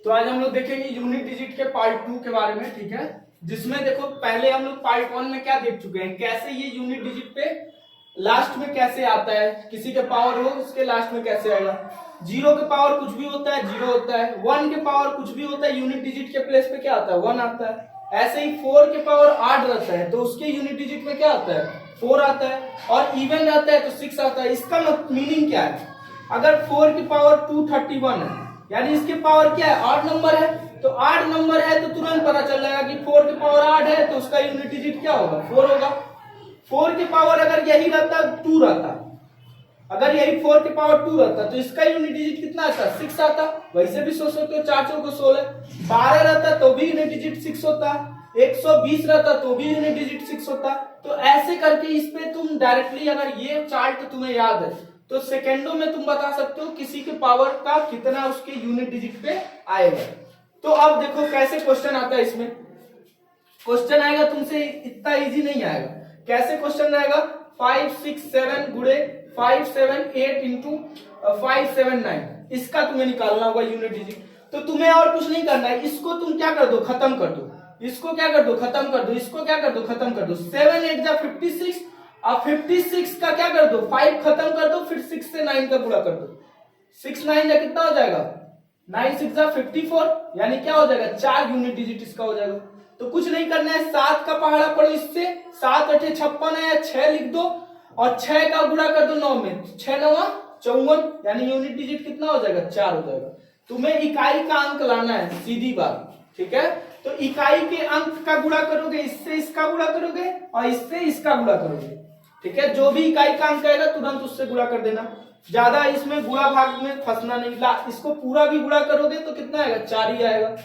तो आज हम लोग देखेंगे यूनिट डिजिट के पार्ट 2 के बारे में, ठीक है। जिसमें देखो पहले हम लोग पार्ट 1 में क्या देख चुके हैं, कैसे ये यूनिट डिजिट पे लास्ट में कैसे आता है, किसी के पावर हो उसके लास्ट में कैसे आएगा। जीरो के पावर कुछ भी होता है जीरो होता है, 1 के पावर कुछ भी होता है यूनिट डिजिट के प्लेस पे क्या आता है 1 आता है। ऐसे ही 4 के पावर 8 रहता है तो उसके यूनिट डिजिट में क्या आता है 4 आता है, और इवन रहता है तो 6 आता है। इसका मीनिंग क्या है, अगर 4 की पावर 231 है यानी इसके पावर क्या है 8 नंबर है, तो 8 नंबर है तो तुरंत पता चल जाएगा कि 4 की पावर 8 है तो उसका यूनिट डिजिट क्या होगा 4 होगा। 4 की पावर अगर यही रहता 2 रहता, अगर यही 4 की पावर 2 रहता तो इसका यूनिट डिजिट कितना आता 6 आता। वैसे भी सोच सकते हो 4 चौको 16, 12 रहता तो भी यूनिट डिजिट 6 होता, 120 रहता तो भी यूनिट डिजिट 6 होता। तो ऐसे करके इस पे तुम डायरेक्टली अगर ये चार्ट तुम्हें याद है तो सेकेंडों में तुम बता सकते हो किसी के पावर का कितना उसके यूनिट डिजिट पे आएगा। तो अब देखो कैसे क्वेश्चन आता है, इसमें क्वेश्चन आएगा तुमसे इतना इजी नहीं आएगा। कैसे क्वेश्चन आएगा 5 6 7 गुणे 5 7 8 इंटू 5 7 9, इसका तुम्हें निकालना होगा यूनिट डिजिट। तो तुम्हें और कुछ नहीं करना है, इसको तुम क्या कर दो खत्म कर दो, इसको क्या कर दो खत्म कर दो, इसको क्या कर दो खत्म कर दो। 7 8 जा 56, अब 56 का क्या कर दो 5 खत्म कर दो, फिर 6 से 9 का गुणा कर दो। 6 9 जा कितना हो जाएगा 9 6 जा 54, यानी क्या हो जाएगा 4 यूनिट डिजिट इसका हो जाएगा। तो कुछ नहीं करना है, 7 का पहाड़ा पढ़ो इससे, 7 8 56 है, 6 लिख दो और 6 का गुणा कर दो 9 में, 6 9 54, यानी यूनिट डिजिट कितना हो जाएगा 4 हो जाएगा। तुम्हें इकाई का अंक लाना है सीधी बात, ठीक है। तो इकाई के अंक का गुणा करोगे, इससे इसका गुणा करोगे और इससे इसका गुणा करोगे, ठीक है। जो भी इकाई का अंक आएगा तुरंत उससे गुणा कर देना, ज्यादा इसमें गुणा भाग में फंसना नहीं। इसको पूरा भी गुणा करोगे तो कितना आएगा 4 ही आएगा,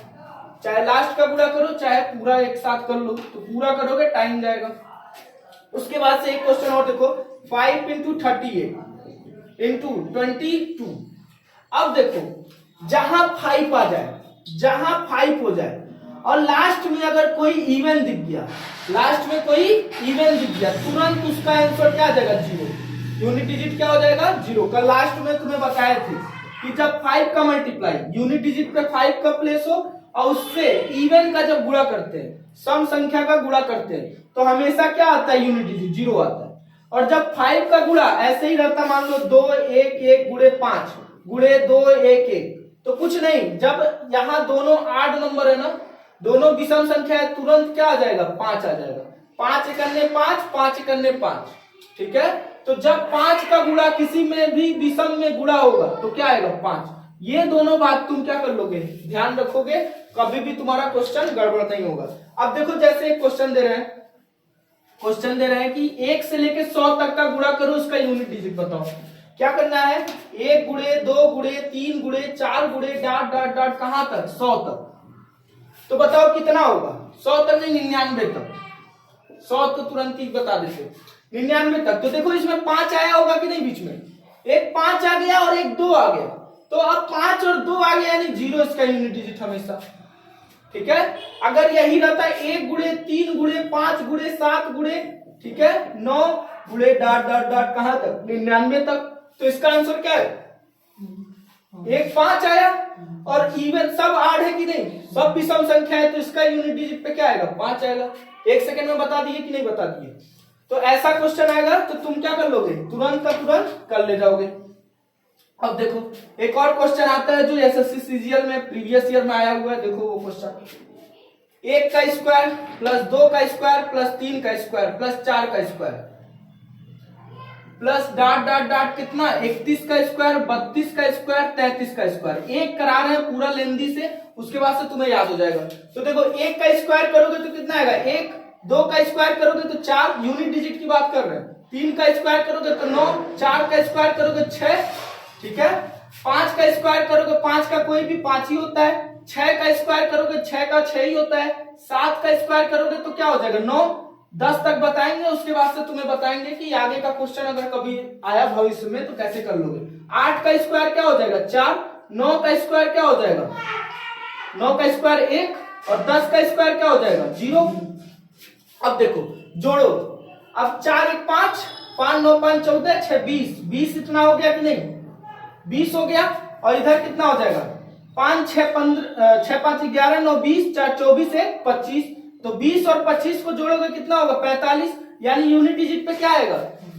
चाहे लास्ट का गुणा करो चाहे पूरा एक साथ कर लो, तो पूरा करोगे टाइम जाएगा। उसके बाद से एक क्वेश्चन और देखो 5 इंटू 38 इंटू 22। अब देखो जहां 5 आ जाए, जहां 5 हो जाए और लास्ट में अगर कोई इवन दिख गया, लास्ट में कोई इवन दिख गया, तुरंत उसका आंसर क्या आ जाएगा 0, यूनिट डिजिट क्या हो जाएगा 0। कल लास्ट में तुम्हें बताए थे कि जब 5 का मल्टीप्लाई यूनिट डिजिट पे 5 का प्लेस हो और उससे इवन का जब गुणा करते हैं, सम संख्या का गुणा करते हैं, तो हमेशा क्या आता है यूनिट डिजिट 0 आता है। और जब 5 का गुणा ऐसे ही रहता, मान लो 2 1 1 गुणे 5 गुणे 2 1 1, तो कुछ नहीं, जब यहाँ दोनों 8 नंबर है ना, दोनों विषम संख्या है, तुरंत क्या आ जाएगा 5 आ जाएगा। 5 एकन्ने 5 5 एकन्ने 5, ठीक है। तो जब 5 का गुणा किसी में भी विषम में गुणा होगा तो क्या आएगा 5। ये दोनों बात तुम क्या कर लोगे ध्यान रखोगे, कभी भी तुम्हारा क्वेश्चन गड़बड़ नहीं होगा। अब देखो जैसे एक क्वेश्चन दे रहे हैं, क्वेश्चन दे रहे हैं कि 1 से लेके 100 तक का गुणा करो, उसका यूनिट डिजिट बताओ। क्या करना है 1 गुणे 2 गुणे 3 गुणे 4 गुणे डॉट डॉट डॉट कहां तक 100 तक। तो बताओ कितना होगा 100 तक नहीं 99 तक, 100 तो तुरंत ही बता देते 99 तक। तो देखो इसमें 5 आया होगा कि नहीं, बीच में एक 5 आ गया और एक 2 आ गया, तो अब 5 और 2 आ गया यानी 0 इसका यूनिट डिजिट हमेशा, ठीक है। अगर यही रहता 1 गुणे 3 गुणे 5 गुणे 7 गुणे, ठीक है 9 गुणे डॉट डॉट डॉट कहां तक 99 तक, तो इसका आंसर क्या है एक 5 आया और इवन सब 8 है कि नहीं, सब विषम संख्या है, तो इसका यूनिट डिजिट पे क्या आएगा 5 आएगा। 1 सेकंड में बता दिए कि नहीं बता दिए। तो ऐसा क्वेश्चन आएगा तो तुम क्या कर लोगे तुरंत का तुरंत कर ले जाओगे। अब देखो एक और क्वेश्चन आता है जो एसएससी सीजीएल में प्रीवियस ईयर में आया हुआ है। देखो वो क्वेश्चन 1 का स्क्वायर प्लस 2 का स्क्वायर प्लस 3 का स्क्वायर प्लस 4 का square plus dot dot dot कितना 31 का स्क्वायर 32 का स्क्वायर 33 का स्क्वायर। एक करा रहे हैं पूरा लेंदी से, उसके बाद से तुम्हें याद हो जाएगा। तो देखो 1 का स्क्वायर करोगे तो कितना आएगा 1, 2 का स्क्वायर करोगे तो 4, यूनिट डिजिट की बात कर रहे हैं। 3 का स्क्वायर करोगे तो 9, 4 का स्क्वायर करोगे 6, ठीक है। 5 का स्क्वायर करोगे 5 का कोई भी 5 ही होता है, 6 का स्क्वायर करोगे 6 का 6 ही होता है, 7 का स्क्वायर करोगे तो क्या हो जाएगा 9, 10 तक बताएंगे। उसके बाद से तुम्हें बताएंगे कि आगे का क्वेश्चन अगर कभी आया भविष्य में तो कैसे कर लोगे। 8 का स्क्वायर क्या हो जाएगा 4, 9 का स्क्वायर क्या हो जाएगा 9 का स्क्वायर 1 और 10 का स्क्वायर क्या हो जाएगा 0। अब देखो जोड़ो, अब 4 1 5 5 9 5 14 6 20, 20 इतना हो गया कि नहीं 20 हो गया, और इधर कितना हो जाएगा 5 6 15 6 5 11 9 20 4 24 1 25। तो 20 और 25 को जोड़ोगे कितना होगा 45। यानी यूनिट डिजिट पे क्या आएगा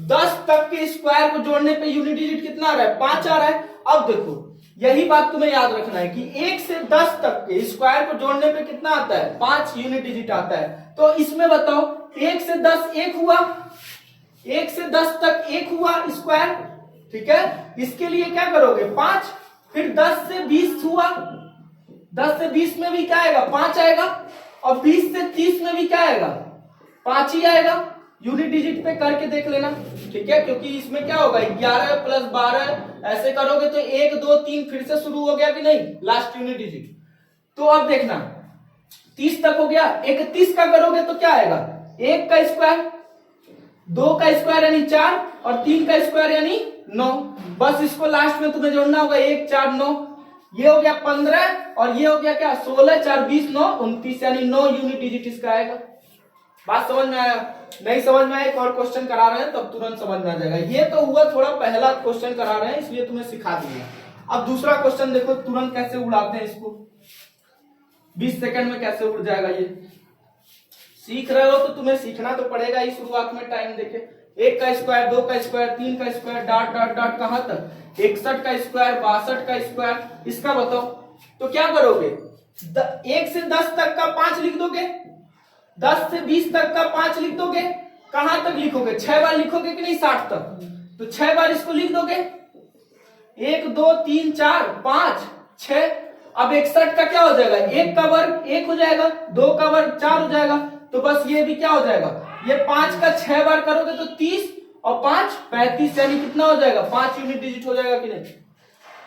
10 तक के स्क्वायर को जोड़ने पे यूनिट डिजिट कितना आ रहा है 5 आ रहा है। अब देखो यही बात तुम्हें याद रखना है कि 1 से 10 तक के स्क्वायर को जोड़ने पे कितना आता है 5 यूनिट डिजिट आता है। तो इसमें बताओ 1 से 10 1 हुआ, 1 से 10 तक 1 हुआ स्क्वायर, ठीक है। इसके लिए क्या करोगे 5, फिर 10 से 20 हुआ, 10 से 20 में भी क्या आएगा 5 आएगा, और 20 से 30 में भी क्या आएगा 5 ही आएगा। यूनिट डिजिट पे करके देख लेना, ठीक है, क्योंकि इसमें क्या होगा 11 प्लस 12 ऐसे करोगे तो 1 2 3 फिर से शुरू हो गया कि नहीं लास्ट यूनिट डिजिट। तो अब देखना 30 तक हो गया, 31 का करोगे तो क्या आएगा 1 का स्क्वायर, 2 का स्क्वायर यानी 4 और 3 का स्क्वायर यानी 9। बस इसको लास्ट में तुम्हें जोड़ना होगा 1 4 9, ये हो गया 15 और ये हो गया क्या 16 4 20 9 29 यानी 9 यूनिट डिजिट इसका आएगा। बात समझ में आया? नहीं समझ में आया एक और क्वेश्चन करा रहे हैं तब तुरंत समझ में आ जाएगा। ये तो हुआ थोड़ा पहला क्वेश्चन करा रहे हैं इसलिए तुम्हें सिखा दिया। अब दूसरा क्वेश्चन देखो तुरंत कैसे उड़ाते हैं इसको, 20 सेकंड में कैसे उड़ जाएगा। ये सीख रहे हो तो तुम्हें सीखना तो पड़ेगा ही शुरुआत में। टाइम देखे 1 का स्क्वायर 2 का स्क्वायर 3 का स्क्वायर डॉट डॉट डॉट कहां तक 61 का स्क्वायर 62 का स्क्वायर, इसका बताओ। तो क्या करोगे 1 से 10 तक का 5 लिख दोगे, 10 से 20 तक का 5 लिख दोगे, कहां तक लिखोगे 6 बार लिखोगे कि नहीं 60 तक, तो 6 बार इसको लिख दोगे 1 2 3 4 5 6। अब 61 का क्या हो जाएगा 1 का वर्ग 1 हो जाएगा, 2 का वर्ग 4 हो जाएगा, तो बस ये भी क्या हो जाएगा ये 5 का 6 बार करोगे तो 30 और 5 35 यानी कितना हो जाएगा 5 यूनिट डिजिट हो जाएगा कि नहीं।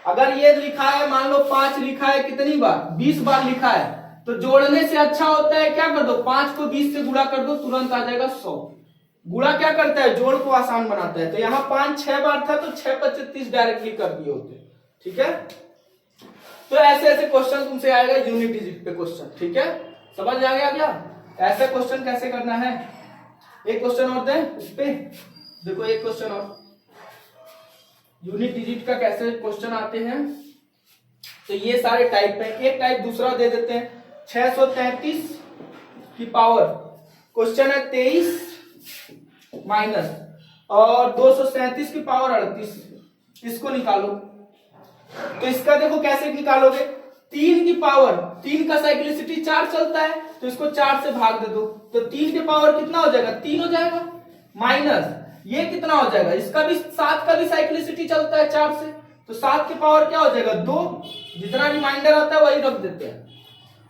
अगर ये लिखा है मान लो 5 लिखा है कितनी बार 20 बार लिखा है तो जोड़ने से अच्छा होता है क्या कर दो 5 को 20 से गुणा कर दो तुरंत आ जाएगा 100। गुणा क्या करता है जोड़ को आसान बनाता है। तो यहाँ 5 6 बार था तो 6 5 30 डायरेक्टली कर दिए होते, ठीक है। तो ऐसे ऐसे क्वेश्चन तुमसे आएगा यूनिट डिजिट पे क्वेश्चन, ठीक है। समझ आ गया क्या ऐसा क्वेश्चन कैसे करना है। एक क्वेश्चन और दें इस पे, देखो एक क्वेश्चन और यूनिट डिजिट का कैसे क्वेश्चन आते हैं। तो ये सारे टाइप पे एक टाइप दूसरा दे देते हैं 633 की पावर क्वेश्चन है 23 माइनस और 237 की पावर 38, इसको निकालो। तो इसका देखो कैसे निकालोगे 3 की पावर 3 का साइक्लिसिटी 4 चलता है तो इसको 4 से भाग दे दो तो 3 के पावर कितना हो जाएगा 3 हो जाएगा, माइनस ये कितना हो जाएगा इसका भी 7 का भी साइक्लिसिटी चलता है 4 से तो 7 के पावर क्या हो जाएगा 2, जितना रिमाइंडर आता है वही रख देते हैं।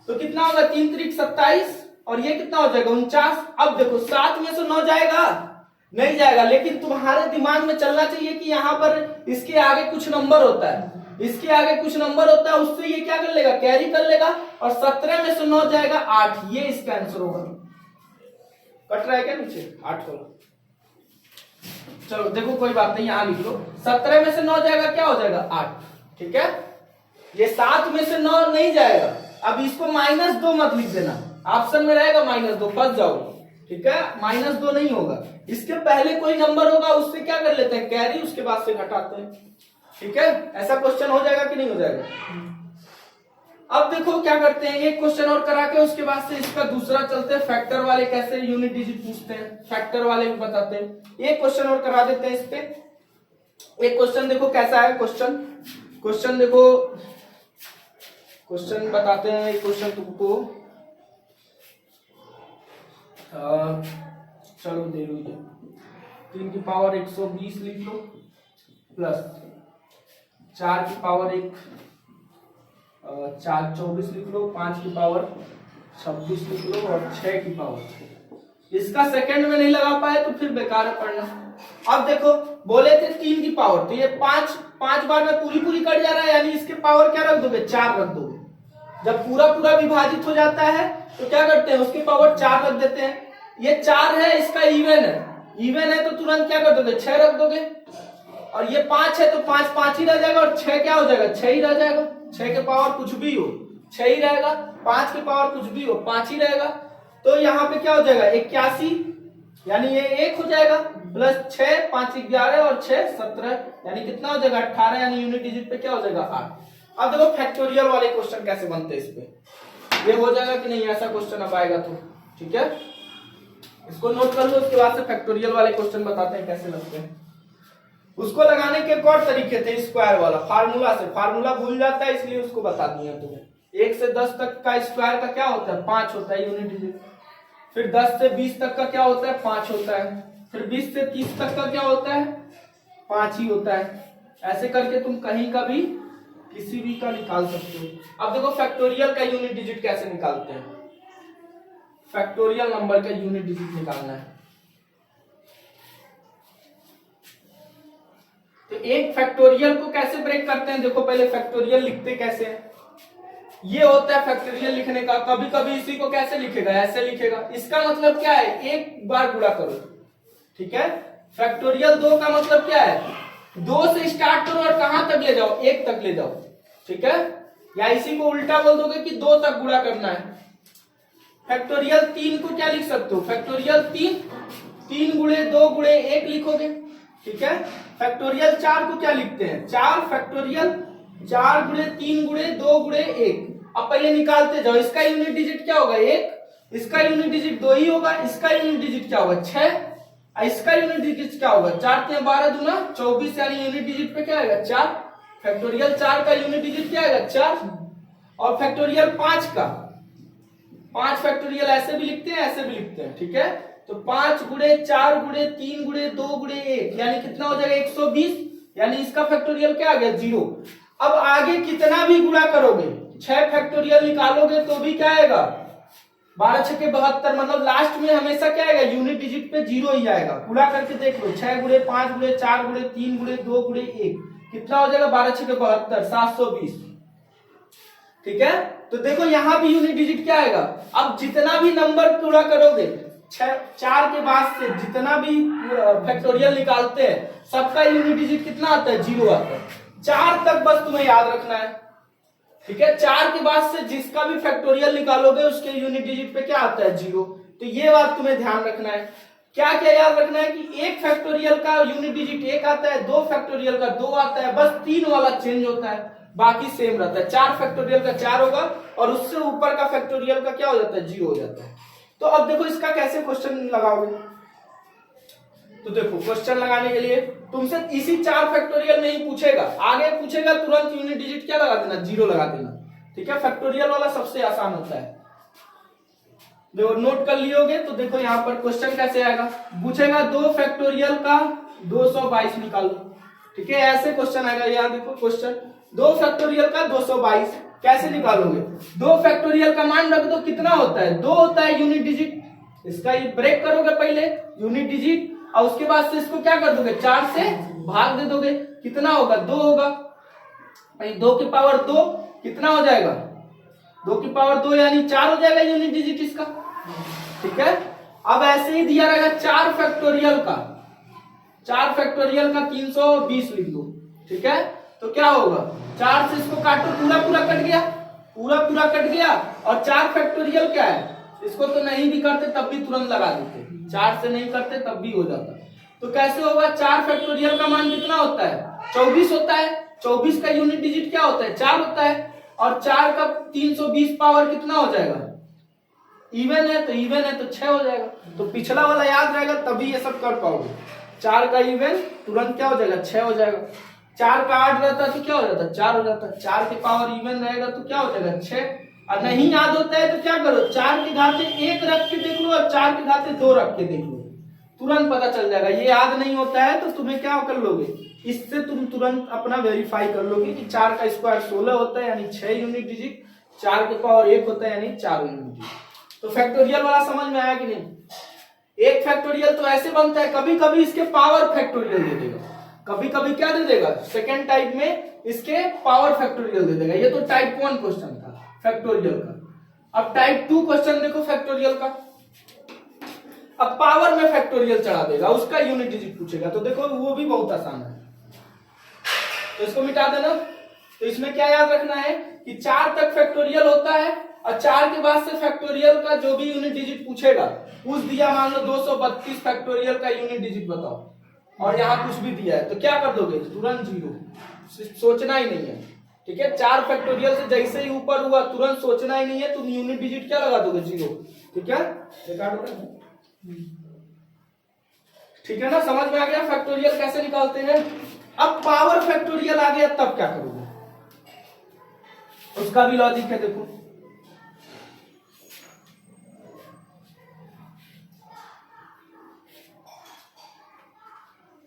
तो कितना होगा 3 3 27 और ये कितना हो जाएगा 49। अब देखो 7 में से 9 जाएगा नहीं जाएगा, लेकिन तुम्हारे दिमाग में चलना चाहिए कि यहाँ पर इसके आगे कुछ नंबर होता है, इसके आगे कुछ नंबर होता है उससे ये क्या कर लेगा कैरी कर लेगा और 17 में से 9 जाएगा 8, ये इसका आंसर होगा। कट रहा है क्या नीचे 8 होगा। चलो देखो कोई बात नहीं यहां लिख लो 17 में से 9 जाएगा क्या हो जाएगा 8, ठीक है। ये 7 में से 9 नहीं जाएगा, अब इसको -2 मत लिख देना, ऑप्शन में रहेगा -2 फंस जाओगे, ठीक है। -2 नहीं होगा, इसके पहले कोई नंबर होगा उससे क्या कर लेते हैं कैरी, उसके बाद से घटाते हैं, ठीक है। ऐसा क्वेश्चन हो जाएगा कि नहीं हो जाएगा। अब देखो क्या करते हैं एक क्वेश्चन और करा के उसके बाद से इसका दूसरा चलते हैं फैक्टर वाले कैसे यूनिट डिजिट पूछते हैं, फैक्टर वाले भी बताते हैं। एक क्वेश्चन और करा देते हैं इस पे। एक क्वेश्चन देखो कैसा है क्वेश्चन देखो क्वेश्चन बताते हैं एक क्वेश्चन तुमको चलो दे लो 3 की पावर 120 लिख लो प्लस 4 की पावर 24 लिख लो, 5 की पावर 26 लिख लो और 6 की पावर। इसका सेकंड में नहीं लगा पाए तो फिर बेकार है पढ़ना। अब देखो बोले थे 3 की पावर तो ये 5 बार में पूरी कट जा रहा है, यानी इसके पावर क्या रख दोगे 4 रख दोगे। जब पूरा विभाजित हो जाता है तो क्या करते हैं उसकी पावर 4 रख देते हैं। ये 4 है इसका इवन है तो तुरंत क्या कर दोगे 6 रख दोगे, और ये 5 है तो 5 ही रह जाएगा और 6 क्या हो जाएगा 6 ही रह जाएगा। 6 के पावर कुछ भी हो 6 ही रहेगा, 5 के पावर कुछ भी हो 5 ही रहेगा। तो यहाँ पे क्या हो जाएगा 81 यानी ये 1 हो जाएगा प्लस 6 5 11 और 6 17 यानी कितना हो जाएगा 18 यानी यूनिट डिजिट पे क्या हो जाएगा 8। अब देखो फैक्टोरियल वाले क्वेश्चन कैसे बनते हैं, इस पे ये हो जाएगा कि नहीं, ऐसा क्वेश्चन अब आएगा तो ठीक है, इसको नोट कर लो। उसके बाद से फैक्टोरियल वाले क्वेश्चन बताते हैं कैसे लगते हैं। उसको लगाने के एक और तरीके थे, स्क्वायर वाला फार्मूला से, फार्मूला भूल जाता है इसलिए उसको बता दिया तुम्हें। 1 से 10 तक का स्क्वायर का क्या होता है, 5 होता है यूनिट डिजिट। फिर 10 से 20 तक का क्या होता है, 5 होता है। फिर 20 से 30 तक का क्या होता है, 5 ही होता है। ऐसे करके तुम कहीं का भी किसी भी का निकाल सकते हो। अब देखो फैक्टोरियल का यूनिट डिजिट कैसे निकालते हैं, फैक्टोरियल नंबर का यूनिट डिजिट निकालना है। तो एक फैक्टोरियल को कैसे ब्रेक करते हैं, देखो पहले फैक्टोरियल लिखते कैसे हैं। ये होता है फैक्टोरियल लिखने का, कभी कभी इसी को कैसे लिखेगा, ऐसे लिखेगा। इसका मतलब क्या है, एक बार गुणा करो, ठीक है। फैक्टोरियल 2 का मतलब क्या है, 2 से स्टार्ट करो और कहां तक ले जाओ, 1 तक ले जाओ, ठीक है। या इसी को उल्टा बोल दोगे कि 2 तक गुणा करना है। फैक्टोरियल 3 को क्या लिख सकते हो, फैक्टोरियल 3 गुणे 2 गुणे 1 लिखोगे, ठीक है। फैक्टोरियल 4 को क्या लिखते हैं, 4 फैक्टोरियल 4 गुणे 3 गुणे 2 गुणे 1। अब पहले निकालते जाओ, इसका यूनिट डिजिट क्या होगा 1, इसका यूनिट डिजिट 2 ही होगा, इसका यूनिट डिजिट क्या होगा 6, इसका यूनिट डिजिट क्या होगा 4 के 12 दूना 24, यानी यूनिट डिजिट पे क्या आएगा 4। फैक्टोरियल 4 का यूनिट डिजिट क्या आएगा 4। और फैक्टोरियल 5 का, 5 फैक्टोरियल ऐसे भी लिखते हैं ऐसे भी लिखते हैं, ठीक है। तो 5 गुणे 4 गुणे 3 गुणे 2 गुणे 1 यानी कितना हो जाएगा 120, यानी इसका फैक्टोरियल क्या आ गया 0। अब आगे कितना भी गुणा करोगे, 6 फैक्टोरियल निकालोगे तो भी क्या आएगा 12 6 के 72, मतलब लास्ट में हमेशा क्या आएगा यूनिट डिजिट पे 0 ही आएगा। गुणा करके देख लो, 6 गुणे 5 गुणे 4 गुणे 3 गुणे 2 गुणे 1 कितना हो जाएगा 12 6 के 72, 720, ठीक है। तो देखो यहां भी यूनिट डिजिट क्या आएगा। अब जितना भी नंबर पूरा करोगे 4 के बाद से जितना भी फैक्टोरियल निकालते हैं सबका यूनिट डिजिट कितना आता है 0 आता है। 4 तक बस तुम्हें याद रखना है, ठीक है। 4 के बाद से जिसका भी फैक्टोरियल निकालोगे उसके यूनिट डिजिट पे क्या आता है 0। तो ये बात तुम्हें ध्यान रखना है। क्या क्या याद रखना है कि एक फैक्टोरियल का यूनिट डिजिट 1 आता है, 2 फैक्टोरियल का 2 आता है, बस 3 वाला चेंज होता है, बाकी सेम रहता है। 4 फैक्टोरियल का 4 होगा और उससे ऊपर का फैक्टोरियल का क्या हो जाता है 0 हो जाता है। तो अब देखो इसका कैसे क्वेश्चन लगाओगे। तो देखो क्वेश्चन लगाने के लिए तुमसे इसी 4 फैक्टोरियल में ही पूछेगा, आगे पूछेगा तुरंत यूनिट डिजिट क्या लगा देना 0 लगा देना, ठीक है। फैक्टोरियल वाला सबसे आसान होता है। देखो नोट कर लियोगे तो देखो यहाँ पर क्वेश्चन कैसे आएगा, पूछेगा 2 फैक्टोरियल का 222 निकालो, ठीक है। ऐसे क्वेश्चन आएगा। यहाँ देखो क्वेश्चन 2 फैक्टोरियल का 222 कैसे निकालोगे। 2 फैक्टोरियल का मान रख दो, कितना होता है 2 होता है यूनिट डिजिट, इसका ये ब्रेक करोगे पहले यूनिट डिजिट और उसके बाद से इसको क्या कर दोगे 4 से भाग दे दोगे, कितना होगा 2 होगा। 2 की पावर 2 कितना हो जाएगा 2 की पावर 2 यानी 4 हो जाएगा यूनिट डिजिट इसका, ठीक है। अब ऐसे ही दिया रहेगा 4 फैक्टोरियल का 320 लिख दो, ठीक है। तो क्या होगा 4 से इसको काटो, पूरा पूरा कट गया, पूरा पूरा कट गया। और 4 फैक्टोरियल क्या है, इसको तो नहीं भी करते तब भी तुरंत लगा देते, 4 से नहीं करते तब भी हो जाता। तो कैसे होगा 4 फैक्टोरियल का मान कितना होता है 24 होता है। 24 का यूनिट डिजिट क्या होता है 4 होता है। और 4 का 320 पावर कितना हो जाएगा, इवन है तो इवन है तो 6 हो जाएगा। तो पिछला वाला याद रहेगा तभी ये सब कर पाओगे। 4 का इवन तुरंत क्या हो जाएगा 6 हो जाएगा। 4 का 8 रहता है तो क्या हो जाता है 4 हो जाता है। 4 के पावर इवन रहेगा तो क्या हो जाएगा 6। और नहीं याद होता है तो क्या करो 4 के घाते 1 रख के देख लो और 4 के घाते 2 रख के देख लो, तुरंत पता चल जाएगा। ये याद नहीं होता है तो तुम्हें क्या कर लोगे, इससे तुम तुरंत अपना वेरीफाई कर लोगे कि 4 का स्क्वायर 16 होता है यानी 6 यूनिट डिजिट, 4 के पावर 1 होता है यानी 4 यूनिट डिजिट। तो फैक्टोरियल वाला समझ में आया कि नहीं। एक फैक्टोरियल तो ऐसे बनता है, कभी कभी इसके पावर फैक्टोरियल दे देगा, कभी कभी क्या दे देगा सेकेंड टाइप में इसके पावर फैक्टोरियल दे देगा। ये तो टाइप 1 क्वेश्चन था फैक्टोरियल का। अब टाइप 2 क्वेश्चन देखो फैक्टोरियल का। अब पावर में फैक्टोरियल चढ़ा देगा, उसका यूनिट डिजिट पूछेगा, तो देखो वो भी बहुत आसान है। तो इसको मिटा देना। तो इसमें क्या याद रखना है कि 4 तक फैक्टोरियल होता है और 4 के बाद से फैक्टोरियल का जो भी यूनिट डिजिट पूछेगा, उस दिया मान लो 232 फैक्टोरियल का यूनिट डिजिट बताओ और यहाँ कुछ भी दिया है तो क्या कर दोगे तुरंत 0, सोचना ही नहीं है, ठीक है, 4 फैक्टोरियल से जैसे ही ऊपर हुआ तुरंत सोचना ही नहीं है, तुम यूनिट डिजिट क्या लगा दोगे, 0। ठीक है, ठीक है ना, समझ में आ गया फैक्टोरियल कैसे निकालते हैं। अब पावर फैक्टोरियल आ गया तब क्या करोगे, उसका भी लॉजिक है। देखो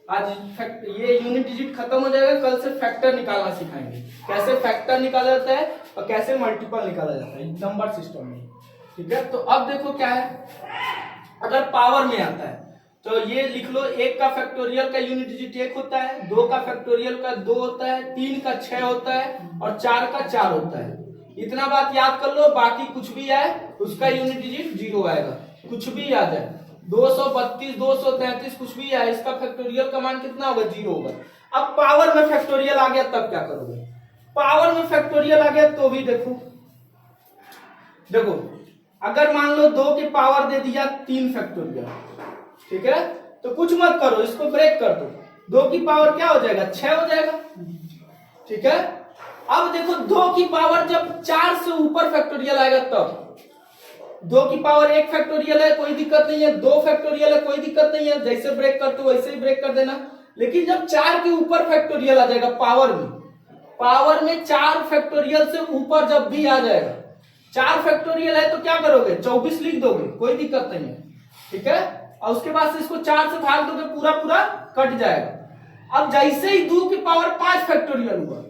आज ये यूनिट डिजिट खत्म हो जाएगा, कल से फैक्टर निकालना सिखाएंगे, कैसे फैक्टर निकाला जाता है और कैसे मल्टीपल निकाला जाता है नंबर सिस्टम में। ठीक है, तो अब देखो क्या है, अगर पावर में आता है तो ये लिख लो, 1 का फैक्टोरियल का यूनिट डिजिट 1 होता है, 2 का फैक्टोरियल का 2 होता है, 3 का 6 होता है और 4 का 4 होता है। इतना बात याद कर लो, बाकी कुछ भी आए उसका यूनिट डिजिट 0 आएगा, कुछ भी याद है, 232 233 कुछ भी आए इसका फैक्टोरियल का मान कितना होगा, 0 होगा। अब पावर में फैक्टोरियल आ गया तब क्या करोगे, पावर में फैक्टोरियल आ गया तो भी देखो अगर मान लो 2 की पावर दे दिया 3 फैक्टोरियल, ठीक है, तो कुछ मत करो, इसको ब्रेक कर दो, 2 की पावर क्या हो जाएगा, 6 हो जाएगा। ठीक है, अब देखो 2 की पावर जब 4 से ऊपर फैक्टोरियल आएगा तब, 2 की पावर 1 फैक्टोरियल है कोई दिक्कत नहीं है, 2 फैक्टोरियल है कोई दिक्कत नहीं है, जैसे ब्रेक करते हो वैसे ही ब्रेक कर देना। लेकिन जब 4 के ऊपर फैक्टोरियल आ जाएगा पावर में 4 फैक्टोरियल से ऊपर जब भी आ जाएगा, 4 फैक्टोरियल है तो क्या करोगे, 24 लिख दोगे, कोई दिक्कत नहीं है। ठीक है, और उसके बाद से इसको 4 से भाग दोगे, पूरा पूरा कट जाएगा। अब जैसे ही 2 की पावर 5 फैक्टोरियल हुआ,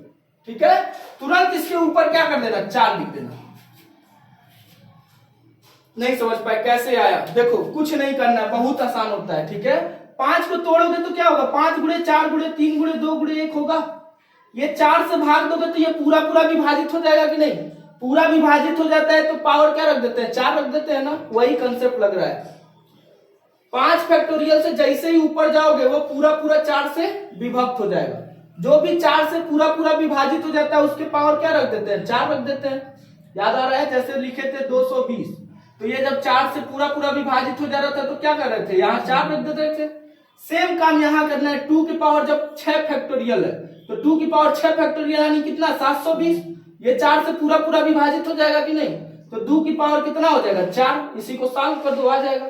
ठीक है, तुरंत इसके ऊपर क्या कर देना, 4 लिख देना। नहीं समझ पाए कैसे आया, देखो कुछ नहीं करना, बहुत आसान होता है। ठीक है, 5 को तोड़ोगे तो क्या होगा, 5 गुणे 4 गुणे 3 गुणे 2 गुणे 1 होगा, ये 4 से भाग दोगे तो ये पूरा पूरा विभाजित हो जाएगा कि नहीं, पूरा विभाजित हो जाता है तो पावर क्या रख देते हैं, 4 रख देते हैं ना, वही कंसेप्ट लग रहा है। 5 फैक्टोरियल से जैसे ही ऊपर जाओगे वो पूरा पूरा 4 से विभक्त हो जाएगा, जो भी 4 से पूरा पूरा विभाजित हो जाता है उसके पावर क्या रख देते हैं, 4 रख देते हैं। याद आ रहा है, जैसे लिखे थे 220, तो ये जब 4 से पूरा पूरा विभाजित हो जा रहा था तो क्या कर रहे थे, यहाँ 4 रख देते थे। सेम काम यहाँ करना है, 2 की पावर जब 6 फैक्टोरियल है तो 2 की पावर 6 फैक्टोरियल यानी कितना, 720, ये 4 से पूरा पूरा विभाजित हो जाएगा कि नहीं, तो 2 की पावर कितना हो जाएगा, 4, इसी को सॉल्व कर दो आ जाएगा।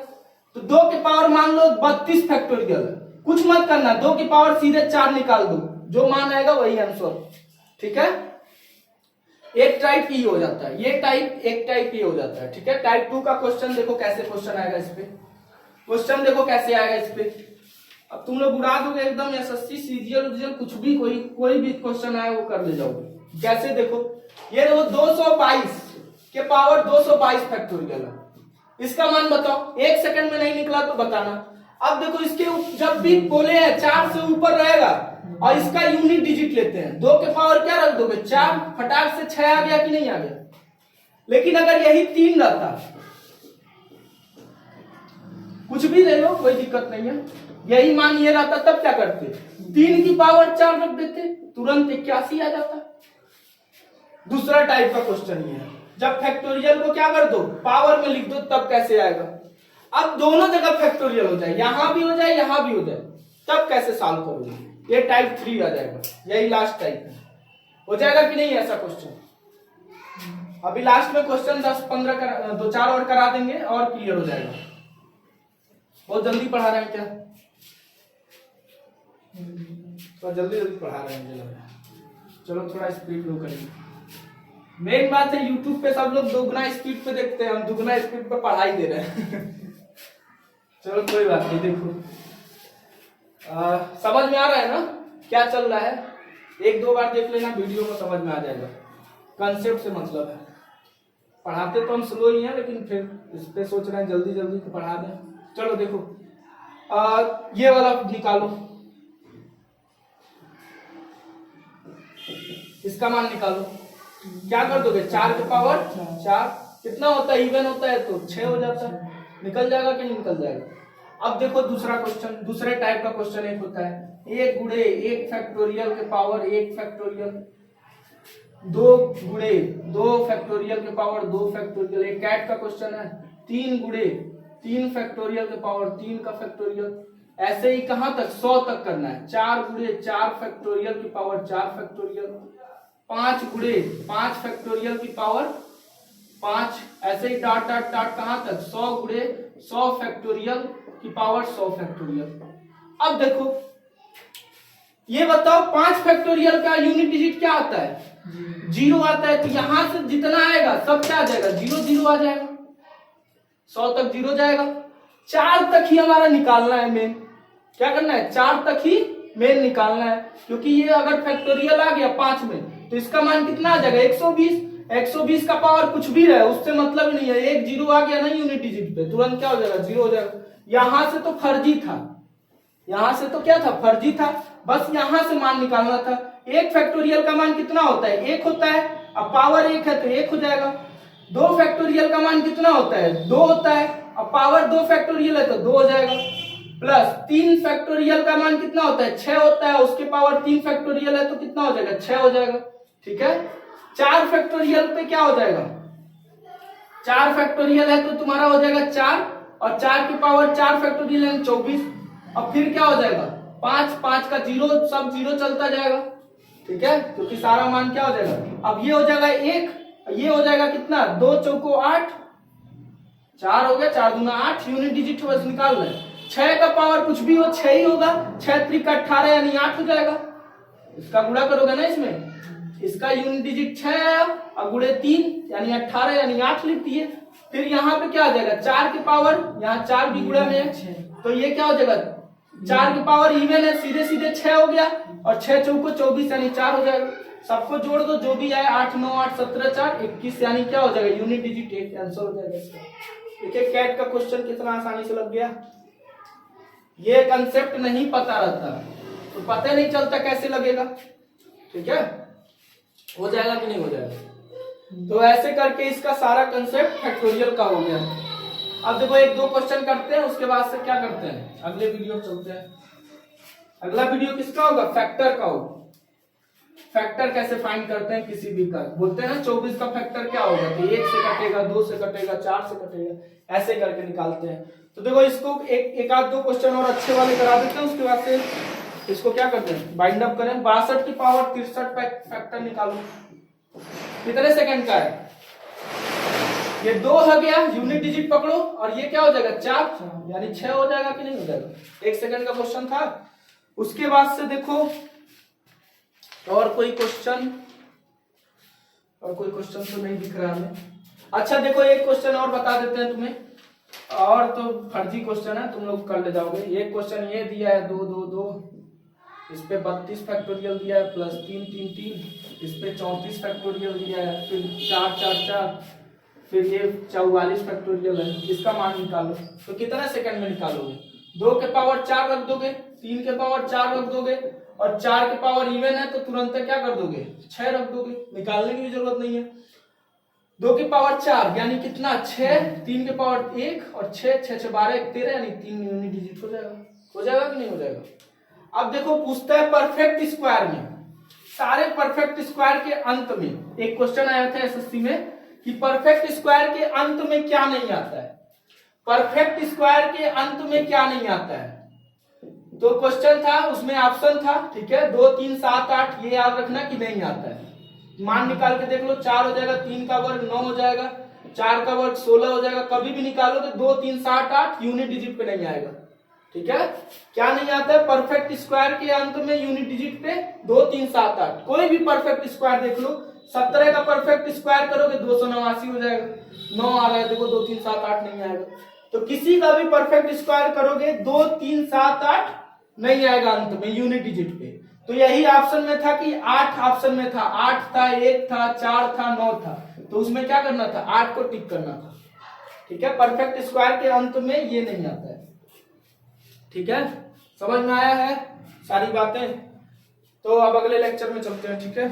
तो 2 की पावर मान लो 32 फैक्टोरियल है, कुछ मत करना, 2 की पावर सीधे 4 निकाल दो, जो मान आएगा वही आंसर। ठीक है, एक टाइप ई हो जाता है, ये टाइप एक टाइप ई हो जाता है। ठीक है, टाइप 2 का क्वेश्चन देखो कैसे क्वेश्चन आएगा इस पे, क्वेश्चन देखो कैसे आएगा इस पे। अब तुम लोग उड़ा दोगे एकदम, एसएससी सीजीएल कुछ भी कोई भी क्वेश्चन आए वो कर ले जाओगे। कैसे देखो, ये देखो 222 के पावर 222 फैक्टोरियल है, इसका मान बताओ, 1 सेकंड में नहीं निकला तो बताना। अब देखो इसके जब भी बोले हैं 4 से ऊपर रहेगा और इसका यूनिट डिजिट लेते हैं, 2 के पावर क्या रख दोगे, 4, फटाक से 6 आ गया कि नहीं आ गया। लेकिन अगर यही 3 रहता, कुछ भी ले लो कोई दिक्कत नहीं है, यही मान ये रहता तब क्या करते, 3 की पावर 4 रख देते, तुरंत 81 आ जाता। दूसरा टाइप का क्वेश्चन ये है, जब फैक्टोरियल को क्या कर दो, पावर में लिख दो, तब कैसे आएगा। अब दोनों जगह फैक्टोरियल हो जाए, यहां भी हो जाए यहां भी हो जाए, तब कैसे सॉल्व करोगे, ये टाइप 3 आ जाएगा, यही लास्ट टाइप है। हो जाएगा कि नहीं ऐसा क्वेश्चन। अभी लास्ट में क्वेश्चन 10-15 2-4 और करा देंगे और क्लियर हो जाएगा। बहुत जल्दी पढ़ा रहे हैं क्या, तो जल्दी पढ़ा रहे हैं मुझे लग रहा है। चलो थोड़ा स्पीड लो करेंगे। मेन बात है YouTube पे सब लोग दोगुना स्पीड पे देखते हैं, हम दुगुना स्पीड पे पढ़ाई दे रहे हैं। चलो कोई बात नहीं, देखो समझ में आ रहा है ना क्या चल रहा है, 1-2 बार देख लेना वीडियो में समझ में आ जाएगा, कंसेप्ट से मतलब है। पढ़ाते तो हम स्लो ही हैं, लेकिन फिर इस पे सोच रहे हैं जल्दी जल्दी तो पढ़ा दें। चलो देखो ये वाला निकालो, इसका मान निकालो, क्या कर दोगे, 4 के पावर 4 कितना होता है, इवन होता है तो 6 हो जाता है, निकल जाएगा कि नहीं निकल जाएगा। अब देखो दूसरा क्वेश्चन, दूसरे टाइप का क्वेश्चन एक होता है 1 गुणे 1 फैक्टोरियल के पावर 1 फैक्टोरियल, 2 गुणे 2 फैक्टोरियल के पावर 2 फैक्टोरियल, एक कैट का क्वेश्चन है 3 गुणे 3 फैक्टोरियल के पावर 3 का फैक्टोरियल। ऐसे ही कहां तक, 100 तक करना है, 4 गुणे 4 फैक्टोरियल की पावर 4 फैक्टोरियल, 5 गुणे 5 फैक्टोरियल की पावर 5, ऐसे ही डाट डाट डाट कहां तक 100 गुणे 100 फैक्टोरियल की पावर 100 फैक्टोरियल। अब देखो ये बताओ 5 फैक्टोरियल का यूनिट डिजिट क्या आता है? 0 आता है। तो यहां से जितना आएगा सब क्या आ जाएगा? 0 0 आ जाएगा। 100 तक 0 जाएगा। 4 तक ही हमारा निकालना है मेन। क्या करना है? 4 तक ही मेन निकालना है, क्योंकि ये अगर फैक्टोरियल आ गया 5 में तो इसका मान कितना आ जाएगा? 120। 120 का पावर कुछ भी रहे उससे मतलब नहीं है। एक 0 आ गया ना यूनिट डिजिट पे, तुरंत क्या हो जाएगा? 0 हो जाएगा। यहां से तो फर्जी था, यहां से तो क्या था? फर्जी था। बस यहां से मान निकालना था। एक फैक्टोरियल का मान कितना होता है? 1 होता है। अब पावर 1 है तो 1 हो जाएगा। 2 फैक्टोरियल का मान कितना होता है? 2 होता है। अब पावर 2 फैक्टोरियल है तो 2 हो जाएगा। प्लस 3 फैक्टोरियल का मान कितना होता है? 6 होता है। उसके पावर 3 फैक्टोरियल है तो कितना हो जाएगा? 6 हो जाएगा। ठीक है। 4 फैक्टोरियल पे क्या हो जाएगा? 4 फैक्टोरियल है तो तुम्हारा हो जाएगा 4, और 4 की पावर 4 फैक्टोरियल है 24। अब फिर क्या हो जाएगा? 5 5 का 0, सब 0 चलता जाएगा। ठीक है, क्योंकि सारा मान क्या हो जाएगा? अब ये हो जाएगा 1, ये हो जाएगा कितना? 2 चौको 8, 4 हो गया, 4 दूना 8 यूनिट डिजिट बस निकाल रहे हैं। 6 का पावर कुछ भी हो 6 ही होगा। 6 त्रिक 18 यानी 8 हो जाएगा। इसका गुणा करोगे ना इसमें, इसका यूनिट डिजिट 6 आया और गुणे 3 यानी 18 यानी 8 लिख दिए। फिर यहाँ पे क्या आ जाएगा? 4 की पावर, यहाँ 4 भी गुणा में है तो ये क्या हो जाएगा? 4 की पावर इवन है, सीधे सीधे 6 हो गया, और 6 चौको 24 यानी 4 हो जाएगा। सबको जोड़ दो, जो भी आए 8 9 8 17 4 21 यानी क्या हो जाएगा? यूनिट डिजिट 1 आंसर हो जाएगा इसका। देखिए कैट का क्वेश्चन कितना आसानी से लग गया। ये कंसेप्ट नहीं पता रहता तो पता नहीं चलता कैसे लगेगा। ठीक है, हो जाएगा कि नहीं हो जाएगा? तो ऐसे करके इसका सारा कंसेप्ट फैक्टोरियल का हो गया। अब देखो 1 2 क्वेश्चन करते हैं, उसके बाद से क्या करते हैं? अगले वीडियो चलते हैं। अगला वीडियो किसका होगा? फैक्टर का होगा। फैक्टर कैसे फाइंड करते हैं किसी भी का। बोलते हैं ना 24 का फैक्टर क्या होगा? तो 1 से कटेगा, 2 से कटेगा, 4 से कटेगा, ऐसे करके निकालते हैं। तो देखो इसको एक आध 2 क्वेश्चन और अच्छे वाले करा देते हैं, उसके बाद से इसको क्या करते हैं? बाइंड अप करें। 62 की पावर 63 फैक्टर निकालो। कितने सेकंड का है? ये 2 हो गया, यूनिट डिजिट पकड़ो, और ये क्या हो जाएगा? 4 यानी 6 हो जाएगा कि नहीं हो जाएगा? 1 सेकंड का क्वेश्चन था। उसके बाद से देखो और कोई क्वेश्चन, और कोई क्वेश्चन तो नहीं दिख रहा हमें। अच्छा देखो एक क्वेश्चन और बता देते हैं तुम्हें, और तो फर्जी क्वेश्चन है, तुम लोग कर ले जाओगे। एक क्वेश्चन ये दिया है 2 2 2, इस पे 32 फैक्टोरियल दिया है, प्लस 3 3 3, इस पे 34 फैक्टोरियल दिया है, फिर 4 4 4, फिर ये 44 फैक्टोरियल है। इसका मान निकालो। तो कितने सेकंड में निकालोगे? 2 के पावर 4 रख दोगे, 3 के पावर 4 रख दोगे, और 4 के पावर इवन है तो तुरंत क्या कर दोगे? 6 रख दोगे। निकालने की भी जरूरत नहीं है। 2 की पावर 4 यानी कितना? 6, 3 के पावर 1 और 6 6 6 12 13 यानी 3 यूनिट डिजिट हो जाएगा। हो जाएगा कि नहीं हो जाएगा? अब देखो पूछता है परफेक्ट स्क्वायर में, सारे परफेक्ट स्क्वायर के अंत में एक क्वेश्चन आया था एसएससी में कि परफेक्ट स्क्वायर के अंत में क्या नहीं आता है? परफेक्ट स्क्वायर के अंत में क्या नहीं आता है? तो क्वेश्चन था, उसमें ऑप्शन था। ठीक है, 2 3 7 8, ये याद रखना कि नहीं आता है। मान निकाल के देख लो, 4 हो जाएगा, 3 का वर्ग 9 हो जाएगा, 4 का वर्ग 16 हो जाएगा। कभी भी निकालो तो 2 3 7 8 यूनिट डिजिट पे नहीं आएगा। ठीक है, क्या नहीं आता है? परफेक्ट स्क्वायर के अंत में यूनिट डिजिट पे 2 3 7 8। कोई भी परफेक्ट स्क्वायर देख लो, 17 का परफेक्ट स्क्वायर करोगे 289 हो जाएगा। 9 आ गया, देखो 2 3 7 8 नहीं आएगा। तो किसी का भी परफेक्ट स्क्वायर करोगे 2 3 7 8 नहीं आएगा अंत में यूनिट डिजिट पे। तो यही ऑप्शन में था कि 8 ऑप्शन में था, 8 था, 1 था, 4 था, 9 था, तो उसमें क्या करना था? 8 को टिक करना था। ठीक है, परफेक्ट स्क्वायर के अंत में ये नहीं आता है। ठीक है, समझ में आया है सारी बातें? तो अब अगले लेक्चर में चलते हैं। ठीक है।